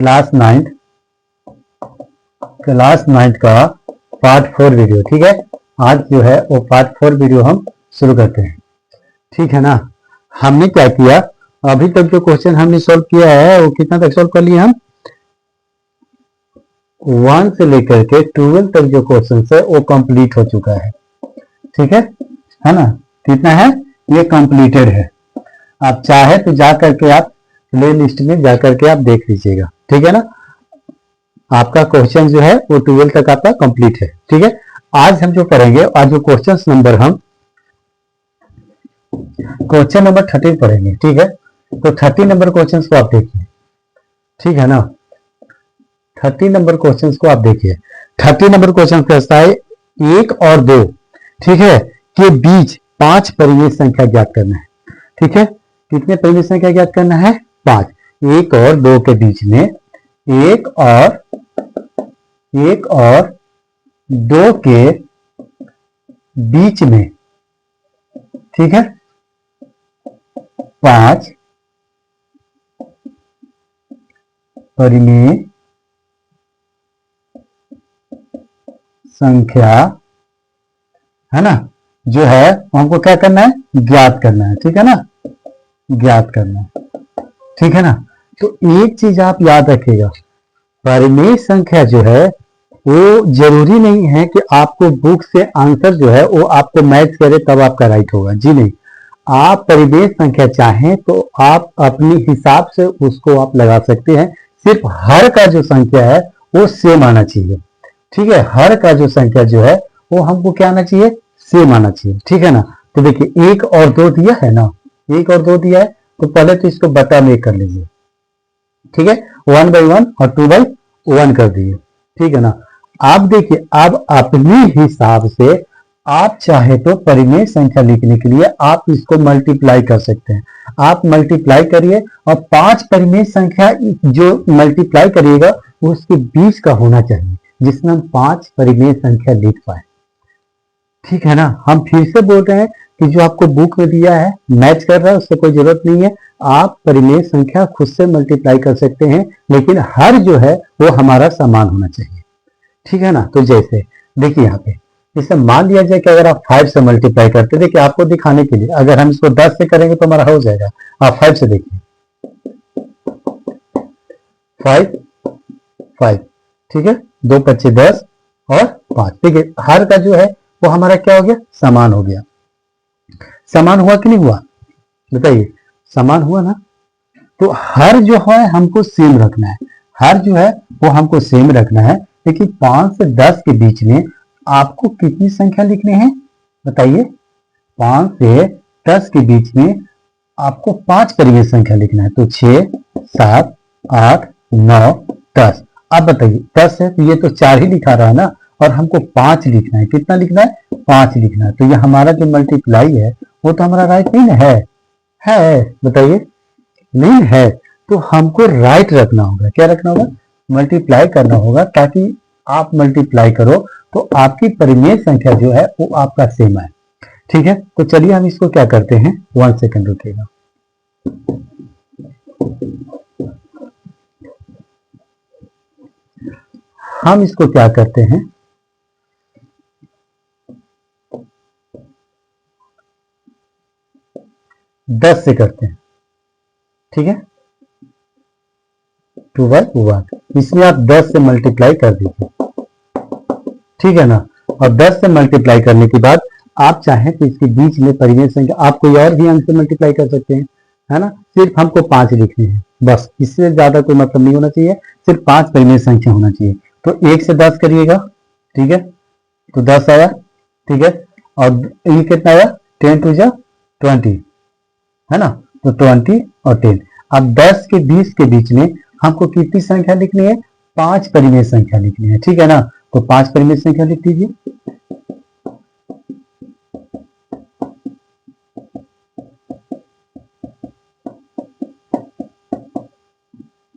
Class 9th का part 4 video. ठीक है, आज जो है वो पार्ट 4 वीडियो हम शुरू करते हैं। ठीक है ना, हमने क्या किया, अभी तक जो क्वेश्चन हमने सॉल्व किया है वो कितना तक सॉल्व कर लिया हम, 1 से लेकर के 12 तक जो क्वेश्चन है वो कंप्लीट हो चुका है। ठीक है ना, कितना है, ये कंप्लीटेड है। आप चाहे तो जा करके आप प्ले लिस्ट में जा करके आप देख लीजिएगा। ठीक है ना, आपका क्वेश्चन जो है वो 12 तक आपका कंप्लीट है। ठीक है, आज हम जो करेंगे, आज जो क्वेश्चन नंबर हम क्वेश्चन नंबर 13 पढ़ेंगे। ठीक है, तो 30 नंबर क्वेश्चन को आप देखिए। ठीक है ना, 30 नंबर क्वेश्चन को आप देखिए। 30 नंबर क्वेश्चन कहता है 1 और 2, ठीक है, के बीच 5 परिमेय संख्या ज्ञात करना है। ठीक है, कितने परिमेय संख्या ज्ञात करना है, 5। 1 और 2 के बीच में, 1 और 2 के बीच में, ठीक है, 5 परिमेय संख्या है ना, जो है हमको क्या करना है, ज्ञात करना है। ठीक है ना, ज्ञात करना है। ठीक है ना, तो एक चीज आप याद रखिएगा, परिमेय संख्या जो है वो जरूरी नहीं है कि आपको बुक से आंसर जो है वो आपको मैच करे तब आपका राइट होगा। जी नहीं, आप परिमेय संख्या चाहें तो आप अपने हिसाब से उसको आप लगा सकते हैं। सिर्फ हर का जो संख्या है वो सेम आना चाहिए। ठीक है, हर का जो संख्या जो है वो हमको क्या आना चाहिए, सेम आना चाहिए। ठीक है ना, तो देखिए 1 और 2 दिया है ना, 1 और 2 दिया है, तो पहले तो इसको बटा में कर लीजिए। ठीक है, 1/1 और 2/1 कर दिए। ठीक है ना, आप देखिए, अब अपने हिसाब से आप चाहे तो परिमेय संख्या लिखने के लिए आप इसको मल्टीप्लाई कर सकते हैं। आप मल्टीप्लाई करिए और 5 परिमेय संख्या जो मल्टीप्लाई करिएगा वो उसके बीच का होना चाहिए, जिसमें हम 5 परिमेय संख्या लिख पाए। ठीक है ना, हम फिर से बोल रहे हैं कि जो आपको बुक में दिया है मैच कर रहा है, उससे कोई जरूरत नहीं है। आप परिमेय संख्या खुद से मल्टीप्लाई कर सकते हैं, लेकिन हर जो है वो हमारा समान होना चाहिए। ठीक है ना, तो जैसे देखिए यहाँ पे, इसे मान लिया जाए कि अगर आप 5 से मल्टीप्लाई करते, देखिए आपको दिखाने के लिए, अगर हम इसको 10 से करेंगे तो हमारा हो जाएगा। आप 5 से देखिए, 5, ठीक है, 2 5 10 और 5। देखिए हर का जो है वो हमारा क्या हो गया, समान हो गया। समान हुआ कि नहीं हुआ, बताइए, समान हुआ ना। तो हर जो है हमको सेम रखना है, हर जो है वो हमको सेम रखना है। लेकिन 5 से 10 के बीच में आपको कितनी संख्या लिखनी है, बताइए। 5 से 10 के बीच में आपको 5 परिमेय संख्या लिखना है, तो 6 7 8 9 10। अब बताइए 10 है तो ये तो 4 ही लिखा रहा है ना, और हमको 5 लिखना है। कितना लिखना है, 5 लिखना है। तो ये हमारा जो मल्टीप्लाई है वो तो हमारा राइट नहीं है, बताइए, नहीं है। तो हमको राइट रखना होगा, क्या रखना होगा, मल्टीप्लाई करना होगा, ताकि आप मल्टीप्लाई करो तो आपकी परिमेय संख्या जो है वो आपका सेम है। ठीक है, तो चलिए हम इसको क्या करते हैं, 1 सेकंड रुकिएगा। हम इसको क्या करते हैं, 10 से करते हैं। ठीक है, 2/1, इसमें आप 10 से मल्टीप्लाई कर दीजिए। ठीक है ना, और 10 से मल्टीप्लाई करने के बाद आप चाहें तो इसके बीच में परिमेय संख्या आप कोई और भी अंक से मल्टीप्लाई कर सकते हैं, है ना। सिर्फ हमको 5 लिखने हैं बस, इससे ज्यादा कोई मतलब नहीं होना चाहिए, सिर्फ 5 परिमेय संख्या होना चाहिए। तो 1 से 10 करिएगा, ठीक है, तो 10 आया। ठीक है, और ये कितना आया, 10 2 20, है ना, तो 20 और 10। अब 10 के 20 के बीच में हमको कितनी संख्या लिखनी है, 5 परिमेय संख्या लिखनी है। ठीक है ना, तो 5 परिमेय संख्या लिख दीजिए।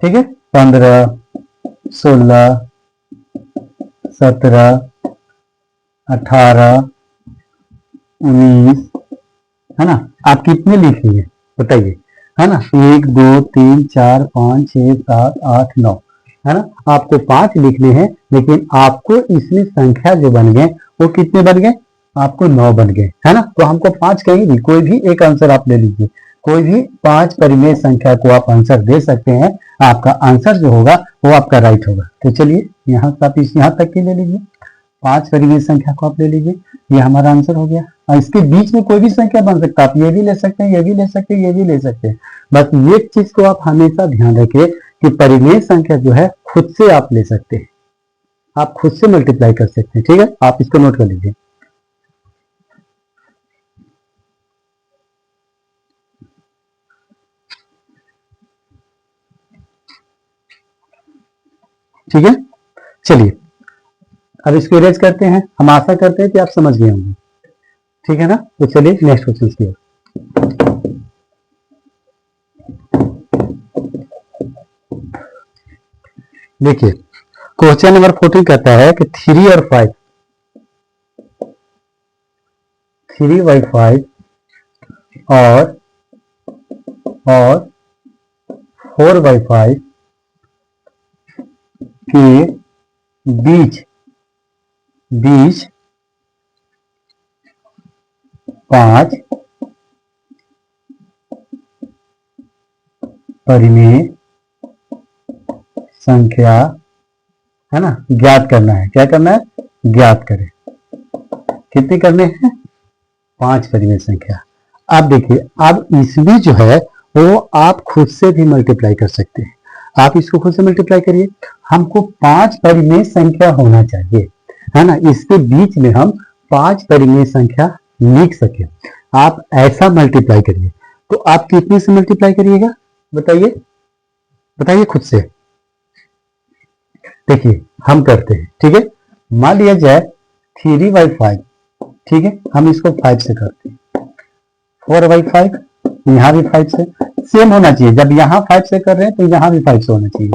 ठीक है, 15 16 17 18 19, है ना। आप कितने लिखिए बताइए, है ना, 1 2 3 4 5 6 7 8 9, है ना। आपको 5 लिखने हैं, लेकिन आपको इसमें संख्या जो बन गए वो कितने बन गए, आपको 9 बन गए, है ना। तो हमको 5 कहीं भी कोई भी एक आंसर आप ले लीजिए, कोई भी 5 परिमेय संख्या को आप आंसर दे सकते हैं, आपका आंसर जो होगा वो आपका राइट होगा। तो चलिए यहाँ से आप इस यहाँ तक की ले लीजिए, 5 परिमेय संख्या को आप ले लीजिए, ये हमारा आंसर हो गया। और इसके बीच में कोई भी संख्या बन सकता है, आप ये भी ले सकते हैं, ये भी ले सकते हैं, ये भी ले सकते हैं। बस ये चीज को आप हमेशा ध्यान रखिए कि परिमेय संख्या जो है खुद से आप ले सकते हैं, आप खुद से मल्टीप्लाई कर सकते हैं, ठीक है। आप इसको नोट कर लीजिए। ठीक है, चलिए अब इसको इरेज करते हैं। हम आशा करते हैं कि आप समझ गए होंगे, ठीक है ना। तो चलिए नेक्स्ट क्वेश्चन की ओर। देखिए क्वेश्चन नंबर 14 कहता है कि 3 और 5, 3/5 और 4/5 के बीच 5 परिमेय संख्या, है ना, ज्ञात करना है। क्या करना है, ज्ञात करें। कितने करने हैं, 5 परिमेय संख्या। अब देखिए, अब इसमें जो है वो आप खुद से भी मल्टीप्लाई कर सकते हैं, आप इसको खुद से मल्टीप्लाई करिए। हमको 5 परिमेय संख्या होना चाहिए, है ना, इसके बीच में हम 5 परिमेय संख्या लिख सके। आप ऐसा मल्टीप्लाई करिए। तो आप कितने से मल्टीप्लाई करिएगा, बताइए, बताइए खुद से। देखिए हम करते हैं, ठीक है। मान लिया जाए 3/5, ठीक है, हम इसको 5 से करते हैं। 4/5, यहाँ भी 5 से सेम होना चाहिए। जब यहाँ 5 से कर रहे हैं तो यहाँ भी 5 से होना चाहिए,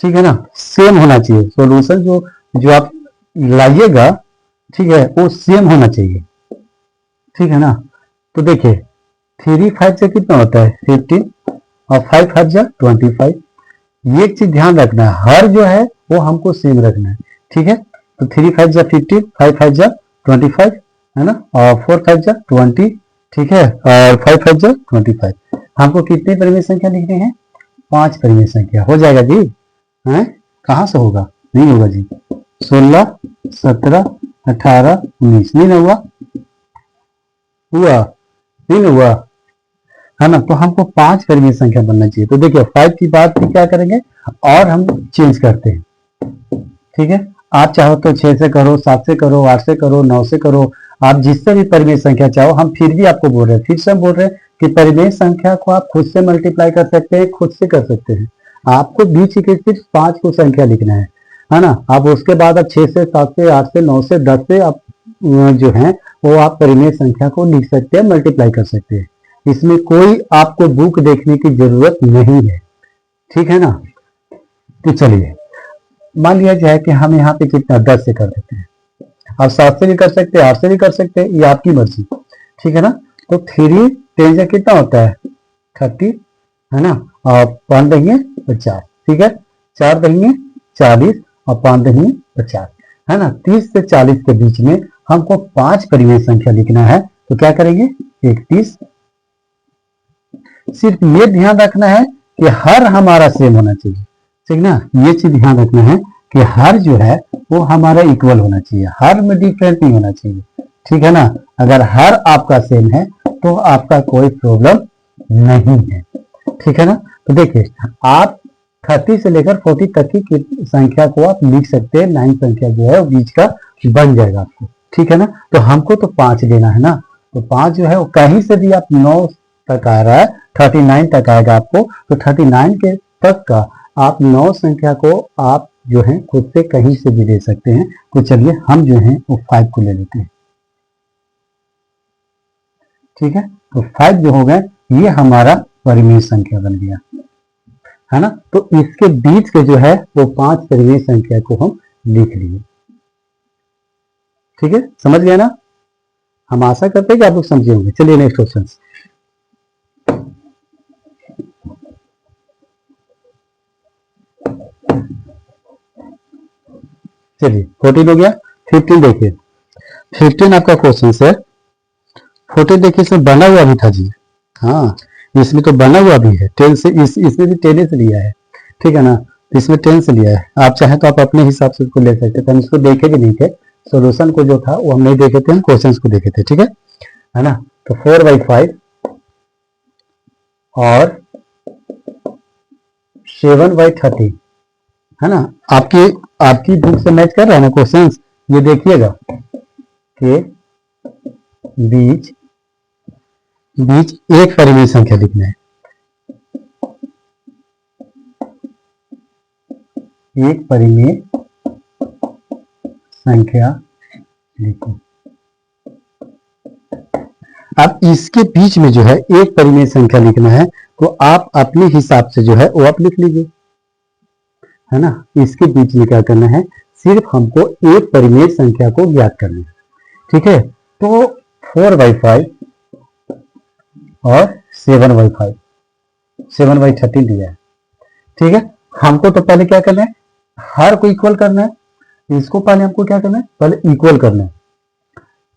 ठीक है ना, सेम होना चाहिए। सोल्यूशन जो आप लाइएगा, ठीक है, वो सेम होना चाहिए, ठीक है ना। तो देखिए 3 5 से कितना होता है 15 और 5 5 जा 25। ये चीज ध्यान रखना है, हर जो है वो हमको सेम रखना है, ठीक है। तो 3 5 जा 15, 5 5 जा 25, है ना, और 4 5 जा 20, ठीक है, और 5 5 जा 25। हमको कितने परिमेय संख्या लिखने हैं, 5 परिमेय संख्या। हो जाएगा जी, हैं, कहाँ से होगा, नहीं होगा जी। 16 17 18 19 नहीं ना हुआ, हुआ नहीं ना हुआ, है ना। तो हमको 5 परिमेय संख्या बनना चाहिए। तो देखिए 5 की बात क्या करेंगे, और हम चेंज करते हैं, ठीक है। आप चाहो तो 6 से करो, 7 से करो, 8 से करो, 9 से करो, आप जिससे भी परिमेय संख्या चाहो। हम फिर भी आपको बोल रहे हैं, फिर से हम बोल रहे हैं कि परिमेय संख्या को आप खुद से मल्टीप्लाई कर सकते हैं, खुद से कर सकते हैं। आपको बीच के सिर्फ 5 को संख्या लिखना है ना। आप उसके बाद आप 6 से, 7 से, 8 से, 9 से, 10 से आप जो है वो आप परिमेय संख्या को लिख सकते हैं, मल्टीप्लाई कर सकते हैं। इसमें कोई आपको बुक देखने की जरूरत नहीं है, ठीक है ना। तो चलिए मान लिया जाए कि हम यहाँ पे कितना 10 से कर देते हैं, आप 7 से भी कर सकते हैं, 8 से भी कर सकते हैं, ये आपकी मर्जी, ठीक है ना। तो 3 10 से कितना होता है 30, है ना, और 5 दही 50, ठीक है, 4 दही 40 और 5 दही 50, है ना। 30 से 40 के बीच में हमको 5 परिमेय संख्या लिखना है। तो क्या करेंगे, 31। सिर्फ ये ध्यान रखना है कि हर हमारा सेम होना चाहिए, ठीक ना। ये चीज ध्यान रखना है कि हर जो है वो हमारा इक्वल होना चाहिए, हर में डिफरेंट नहीं होना चाहिए, ठीक है ना। अगर हर आपका सेम है तो आपका कोई प्रॉब्लम नहीं है, ठीक है ना। तो देखिए आप 30 से लेकर 40 तक की संख्या को आप लिख सकते हैं, 9 संख्या जो है वो बीच का बन जाएगा आपको, ठीक है ना। तो हमको तो 5 लेना है ना, तो 5 जो है वो कहीं से भी आप 9 तक आ रहा है, 39 तक आएगा आपको। तो 39 के तक का आप 9 संख्या को आप जो है खुद से कहीं से भी ले सकते हैं। तो चलिए हम जो है वो 5 को ले लेते हैं, ठीक है। तो 5 जो हो गए ये हमारा परिमेय संख्या बन गया, है ना। तो इसके बीच के जो है वो 5 परिमेय संख्या को हम लिख लिए, ठीक है, समझ गए ना। हम आशा करते हैं कि आप लोग समझे होंगे। चलिए नेक्स्ट क्वेश्चन। चलिए 14 हो गया। 15 देखिए, 15 आपका क्वेश्चन है। 14 देखिए, इसमें बना हुआ भी था जी। हाँ, इसमें तो बना हुआ भी है 10 से, इसमें भी 10 से लिया है, ठीक है ना। तो इसमें 10 से लिया है, आप चाहें तो आप अपने हिसाब से उसको ले सकते थे। हम इसको देखे भी नहीं थे, सोल्यूशन को जो था वो हम नहीं देखे थे, हम क्वेश्चन को देखे थे, ठीक है ना। तो 4/5 और 7/30, है ना। आपकी आपकी बुक से मैच कर रहा है ना क्वेश्चंस। ये देखिएगा कि बीच बीच एक परिमेय संख्या लिखना है, एक परिमेय संख्या लिखो। अब इसके बीच में जो है एक परिमेय संख्या लिखना है, तो आप अपने हिसाब से जो है वो आप लिख लीजिए, है ना। इसके बीच में क्या करना है, सिर्फ हमको एक परिमेय संख्या को ज्ञात करना है, ठीक है। तो 4/5 और 7/5, 7/30 दिया है, ठीक है। हमको तो पहले क्या करना है, हर को इक्वल करना है। इसको पहले हमको क्या करना है, पहले इक्वल करना है,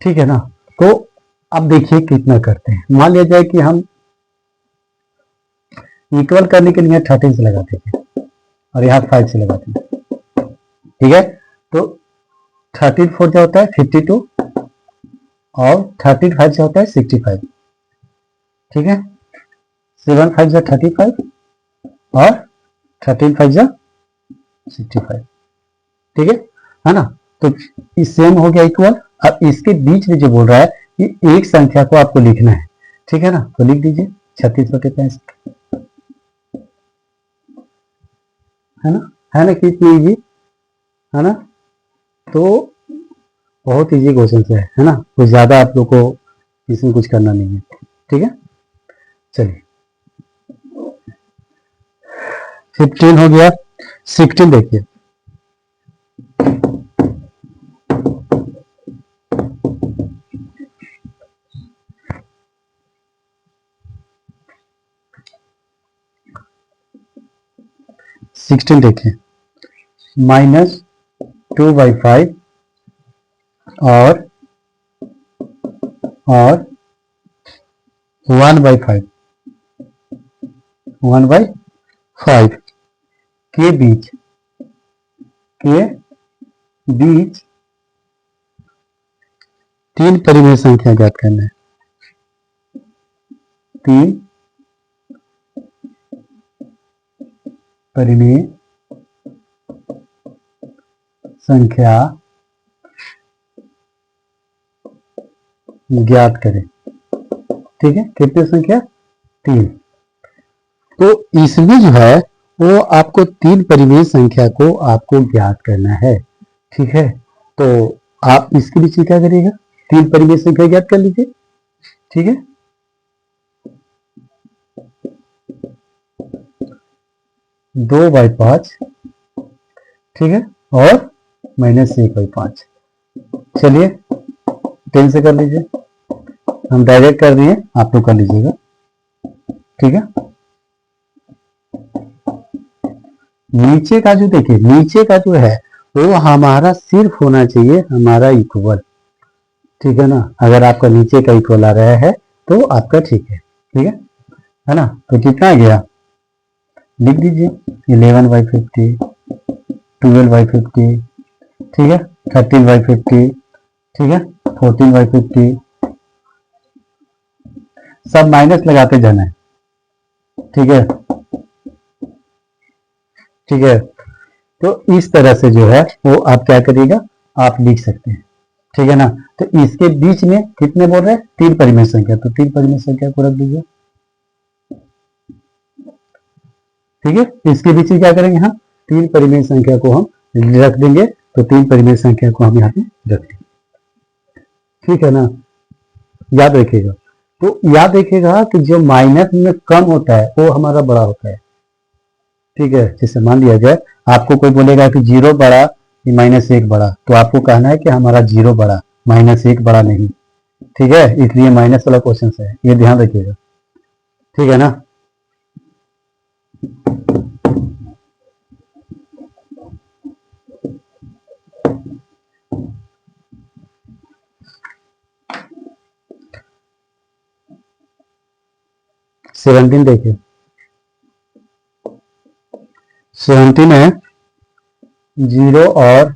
ठीक है ना। तो अब देखिए कितना करते हैं। मान लिया जाए कि हम इक्वल करने के लिए 13 से लगाते थे और यहाँ 5 से लगाते हैं, ठीक है। तो 13 4 क्या होता है 52 और 13 5 से होता है 65, ठीक है। 7 5 जा 35 और 13 5 जा 65, ठीक है ना। तो इस सेम हो गया इक्वल। अब इसके बीच में जो बोल रहा है कि एक संख्या को आपको लिखना है, ठीक है ना। तो लिख दीजिए 36/65, है ना कितनी इजी, है ना। तो बहुत इजी क्वेश्चन है ना। कुछ ज्यादा आप लोग को इसमें कुछ करना नहीं है, ठीक है। चलिए 15 हो गया। 16 देखिए, देखिए -2/5 और 1/5, 1/5 के बीच तीन परिमेय संख्या ज्ञात करना है, तीन परिमेय संख्या ज्ञात करें, ठीक है। कितनी संख्या, 3। तो इसमें जो है वो आपको तीन परिमेय संख्या को आपको ज्ञात करना है, ठीक है। तो आप इसके बीच क्या करिएगा, तीन परिमेय संख्या ज्ञात कर लीजिए, ठीक है। 2/5, ठीक है, और -1/5। चलिए 10 से कर लीजिए, हम डायरेक्ट कर दिए, आप लोग कर लीजिएगा, ठीक है। नीचे का जो देखिए, नीचे का जो है वो हमारा सिर्फ होना चाहिए हमारा इक्वल, ठीक है ना। अगर आपका नीचे का इक्वल आ रहा है तो आपका ठीक है ना। तो कितना आ गया, लिख दीजिए 11/50, 12/50, ठीक है, 13/50, ठीक है, 14/50, सब माइनस लगाते जाना है, ठीक है, ठीक है। तो इस तरह से जो है वो आप क्या करिएगा, आप लिख सकते हैं, ठीक है ना। तो इसके बीच में कितने बोल रहे हैं, तीन परिमेय संख्या, तो तीन परिमेय संख्या को रख दीजिए, ठीक है। इसके बीच में क्या करेंगे, हम तीन परिमेय संख्या को हम रख देंगे, तो तीन परिमेय संख्या को हम यहाँ पे रख देंगे, ठीक है ना। याद रखिएगा, तो याद रखिएगा कि जो माइनस में कम होता है वो हमारा बड़ा होता है, ठीक है। जैसे मान लिया जाए आपको कोई बोलेगा कि 0 बड़ा कि -1 बड़ा, तो आपको कहना है कि हमारा 0 बड़ा, -1 बड़ा नहीं, ठीक है। इसलिए माइनस वाला क्वेश्चन है, ये ध्यान रखिएगा, ठीक है ना। 17 देखिए, 17 है 0 और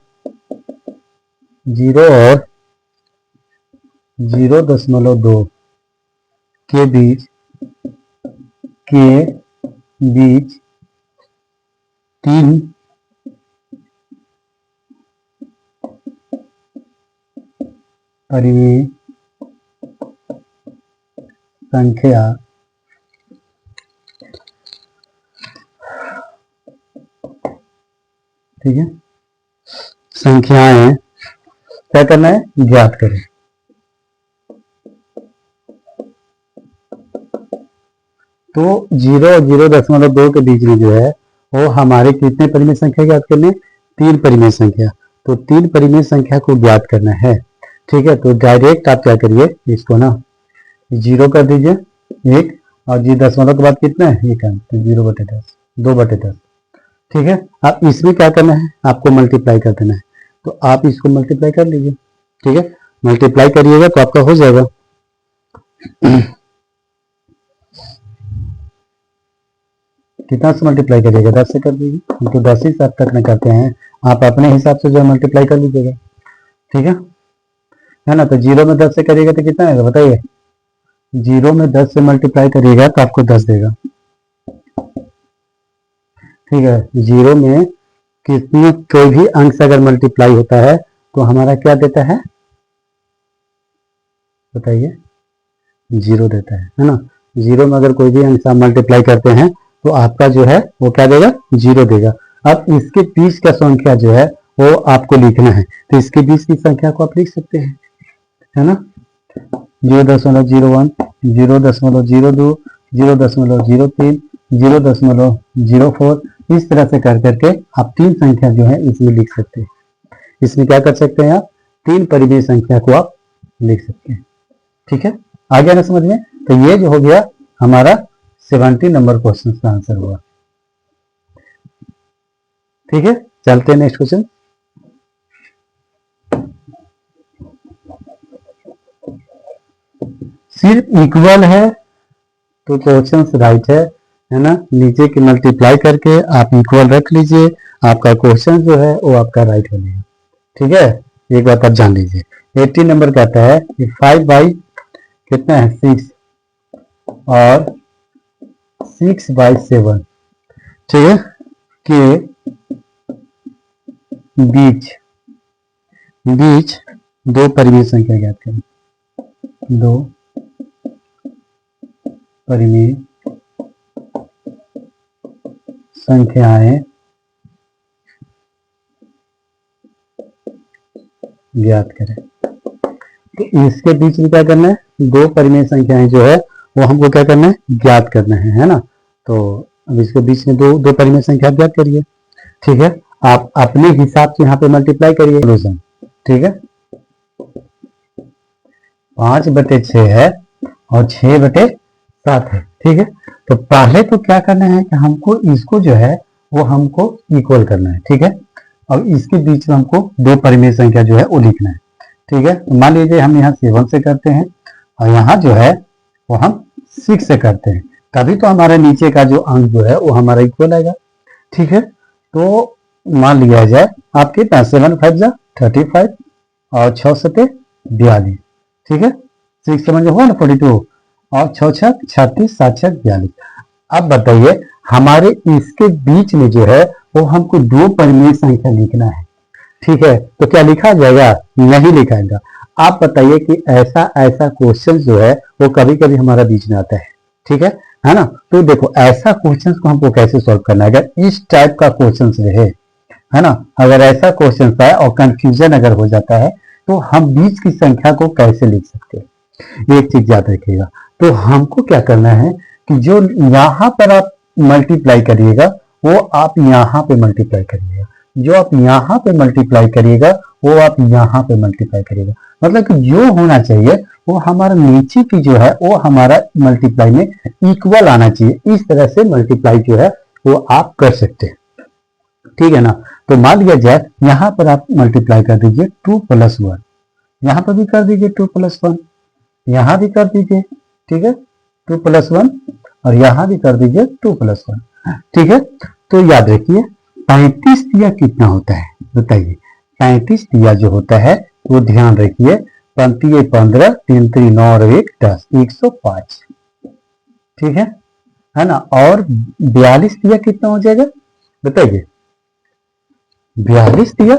0.2 के बीच 3 परिमेय संख्या ठीक है, संख्याएं क्या करना है, ज्ञात करें। तो 0 और 0.2 के बीच में जो है वो हमारे कितने परिमेय संख्या ज्ञात करने, 3 परिमेय संख्या। तो 3 परिमेय संख्या को ज्ञात करना है, ठीक है। तो डायरेक्ट आप क्या करिए, इसको ना 0 कर दीजिए 1, और जी दशमलव के बाद कितना है, 1 है, तो 0/10, 2/10, ठीक है। अब इसमें क्या करना है, आपको मल्टीप्लाई कर देना है। तो आप इसको मल्टीप्लाई कर लीजिए, ठीक है। मल्टीप्लाई करिएगा तो आपका हो जाएगा। कितना से मल्टीप्लाई करिएगा, 10 से कर दीजिए, हम तो 10 ही साथ तक न करते हैं, आप अपने हिसाब से जो है मल्टीप्लाई कर लीजिएगा, ठीक है ना। तो 0 में 10 से करिएगा तो कितना आएगा बताइए, 0 में 10 से मल्टीप्लाई करिएगा तो आपको 10 देगा, ठीक है। 0 में कितनी कोई भी अंक से अगर मल्टीप्लाई होता है तो हमारा क्या देता है बताइए, 0 देता है ना। 0 में अगर कोई भी अंक से मल्टीप्लाई करते हैं तो आपका जो है वो क्या देगा, 0 देगा। अब इसके बीच का संख्या जो है वो आपको लिखना है, तो इसके बीच की संख्या को आप लिख सकते हैं, है ना। 0.01, 0.02, 0.03, 0.04, इस तरह से कर करके आप 3 संख्या जो है इसमें लिख सकते हैं। इसमें क्या कर सकते हैं आप, 3 परिमेय संख्या को आप लिख सकते हैं, ठीक है। आ गया ना समझ में। तो ये जो हो गया हमारा 70 नंबर क्वेश्चन का आंसर हुआ, ठीक है। चलते हैं नेक्स्ट क्वेश्चन। सिर्फ इक्वल है तो क्वेश्चन राइट है ना। नीचे की मल्टीप्लाई करके आप इक्वल रख लीजिए, आपका क्वेश्चन जो है वो आपका राइट हो जाएगा, ठीक है। एक बात आप जान लीजिए, 80 नंबर कहता है कि 5 कितना है 6 और 6/7, ठीक है, के बीच 2 परिमेय संख्या ज्ञात करें, 2 परिमेय संख्याएं ज्ञात करें। तो इसके बीच में क्या करना है, 2 परिमेय संख्याएं जो है वो हमको क्या करना है, ज्ञात करना है ना। तो अब इसके बीच में दो परिमेय संख्या ज्ञात करिए, ठीक है। आप अपने हिसाब से यहाँ पे मल्टीप्लाई करिए, ठीक है। 5/6 है और 6/7 है, ठीक है। तो पहले तो क्या करना है कि हमको इसको जो है वो हमको इक्वल करना है, ठीक है। अब इसके बीच में हमको 2 परिमेय संख्या जो है वो लिखना है, ठीक है। तो मान लीजिए हम यहाँ 7 से करते हैं और यहाँ जो है वो हम 6 से करते हैं, तभी तो हमारा नीचे का जो अंक जो है वो हमारा इक्वल आएगा, ठीक है। तो मान लिया जाए आप कितना 7×5 35 और 6×7 42, ठीक है। 6×7 हुआ ना 42 और 6×6 36, 7×6 42। अब बताइए हमारे इसके बीच में जो है वो हमको 2 परिमेय संख्या लिखना है, ठीक है। तो क्या लिखा जाएगा, नहीं लिखा जाएगा। आप बताइए कि ऐसा क्वेश्चन जो है वो कभी कभी हमारा बीच में आता है, ठीक है ना। तो देखो ऐसा क्वेश्चन को हमको कैसे सॉल्व करना है, अगर इस टाइप का क्वेश्चन रहे, है ना, अगर ऐसा क्वेश्चन है और कंफ्यूजन अगर हो जाता है तो हम बीच की संख्या को कैसे लिख सकते हैं, एक चीज याद रखिएगा। तो हमको क्या करना है कि जो यहाँ पर आप मल्टीप्लाई करिएगा वो आप यहाँ पे मल्टीप्लाई करिएगा, जो आप यहाँ पे मल्टीप्लाई करिएगा वो आप यहाँ पे मल्टीप्लाई करिएगा। मतलब कि जो होना चाहिए वो हमारा नीचे की जो है वो हमारा मल्टीप्लाई में इक्वल आना चाहिए। इस तरह से मल्टीप्लाई जो है वो आप कर सकते हैं, ठीक है ना। तो मान लिया जाए यहाँ पर आप मल्टीप्लाई कर दीजिए 2 + 1, यहाँ पर भी कर दीजिए 2 + 1, यहाँ भी कर दीजिए, ठीक है 2 + 1 और यहाँ भी कर दीजिए 2+1। ठीक है, तो याद रखिए 35 दिया कितना होता है बताइए। 35 दिया जो होता है वो ध्यान रखिए, 15, 3 3 9 और 1 10, 105। ठीक है ना। और 42 दिया कितना हो जाएगा बताइए। 42 दिया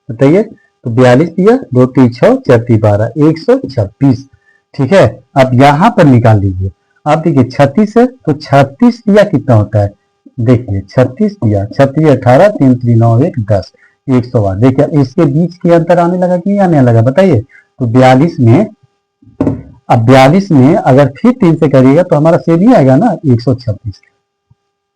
बताइए, तो 42 दिया 2 3 6 4 3 12, 126। ठीक है, अब यहां पर निकाल लीजिए। आप देखिए 36 है तो 36 दिया कितना होता है, देखिए 36 दिया, 36 18, 3 3 9 1 10, 108। देखिए इसके बीच के अंतर आने लगा कि नहीं आने लगा बताइए। तो 42 में, अब 42 में अगर फिर 3 से करिएगा तो हमारा सेम ही आएगा ना 126।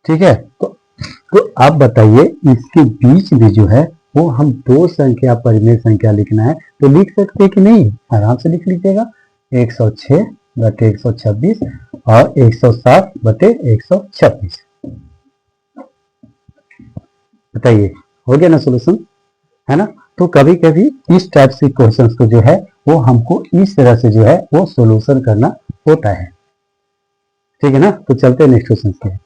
ठीक है, तो आप बताइए इसके बीच में जो है वो हम दो संख्या परिमेय संख्या लिखना है तो लिख सकते हैं कि नहीं, आराम से लिख लीजिएगा। 106 बटे 126 और 107 बटे 126। बताइए हो गया ना सोल्यूशन, है ना। तो कभी कभी इस टाइप से क्वेश्चंस को जो है वो हमको इस तरह से जो है वो सोल्यूशन करना होता है। ठीक है ना, तो चलते हैं नेक्स्ट क्वेश्चन की।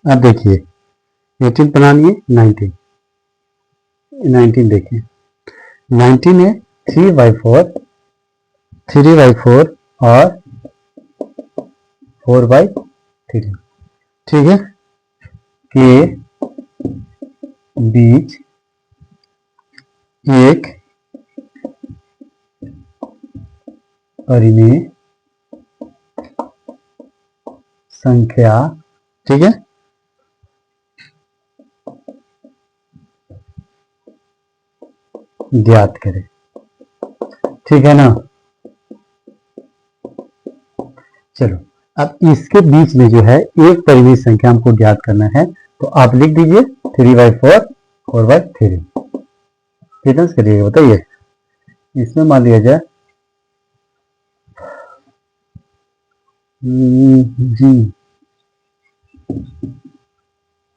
अब देखिए 18 बनाइए, 19 देखिए। 19 है 3/4, 3/4 और 4/3। ठीक है, के बीच एक परिमेय संख्या, ठीक है, ज्ञात करें। ठीक है ना। चलो अब इसके बीच में जो है एक परिमेय संख्या हमको ज्ञात करना है, तो आप लिख दीजिए 3/4, 4/3। कितना करिएगा बताइए। इसमें मान लिया जाए जी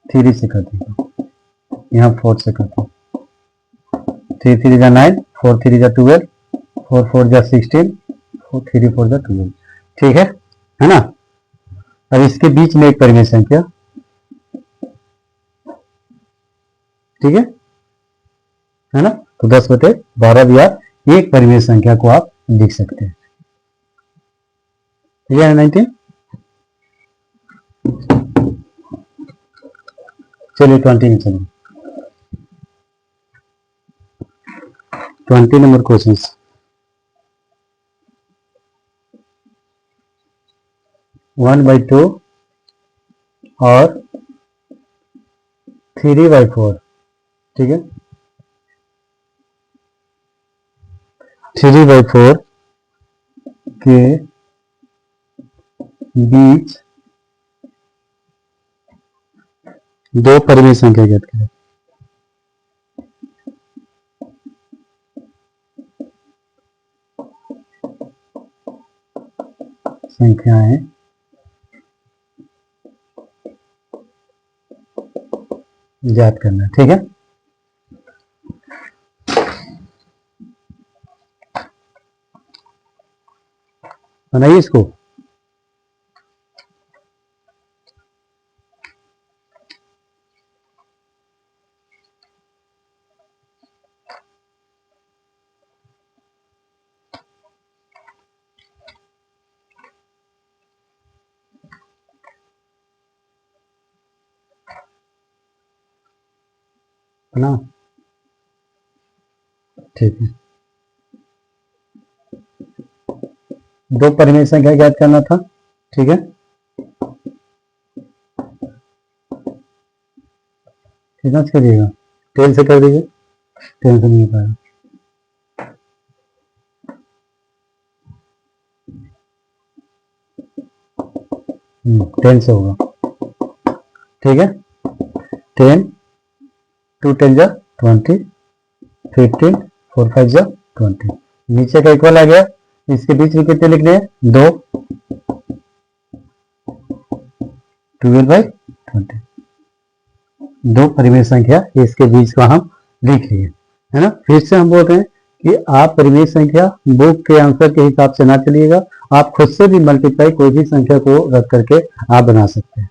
3 से कर दीजिए, यहाँ 4 से कर दो। 3 3 जा 9, 4 3 जा 12, 4 4 जा 16, 4 3 4 जा 12। ठीक है ना। अब इसके बीच में एक परिमेय संख्या, ठीक है ना। तो 10/12 भी आप एक परिमेय संख्या को आप लिख सकते हैं। ठीक है 19। चलिए 20 में चलिए। 20 नंबर क्वेश्चन। 1/2 और 3/4। ठीक है, 3/4 के बीच दो परिमेय संख्या ज्ञात करें। संख्याएं ज्ञात करना। ठीक है, बनाइए इसको। बना, ठीक है। दो परिमेय संख्या ज्ञात करना था। ठीक है, कितना से करिएगा, 10 से कर दीजिए। 10 से नहीं हो पाएगा। 10 से होगा। ठीक है, 10 2 10 जा 20, 15 4 5 जा 20। नीचे का इक्वल आ गया, इसके बीच में कितने लिख रहे हैं? 2, 12/20, 2 परिमेय संख्या इसके बीच का हम लिख लिए, है ना। फिर से हम बोल रहे हैं कि आप परिमेय संख्या बुक के आंसर के हिसाब से ना चलिएगा, आप खुद से भी मल्टीप्लाई कोई भी संख्या को रख करके आप बना सकते हैं,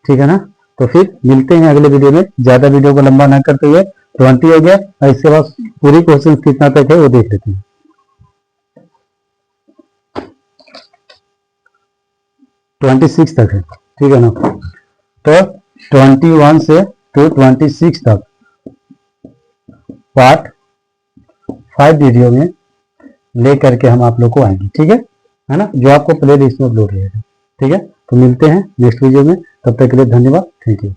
ठीक है ना। तो फिर मिलते हैं अगले वीडियो में, ज्यादा वीडियो को लंबा ना करते हुए 20 हो गया, और इसके बाद पूरी क्वेश्चन कितना तक है वो देख लेते हैं। 26 तक है, ठीक है ना। तो 21 से तो 26 तक पार्ट 5 वीडियो में ले करके हम आप लोग को आएंगे, ठीक है ना, जो आपको प्ले लिस्ट में अपलोड रहेगा, ठीक है। तो मिलते हैं नेक्स्ट वीडियो में, तब तक के लिए धन्यवाद, थैंक यू।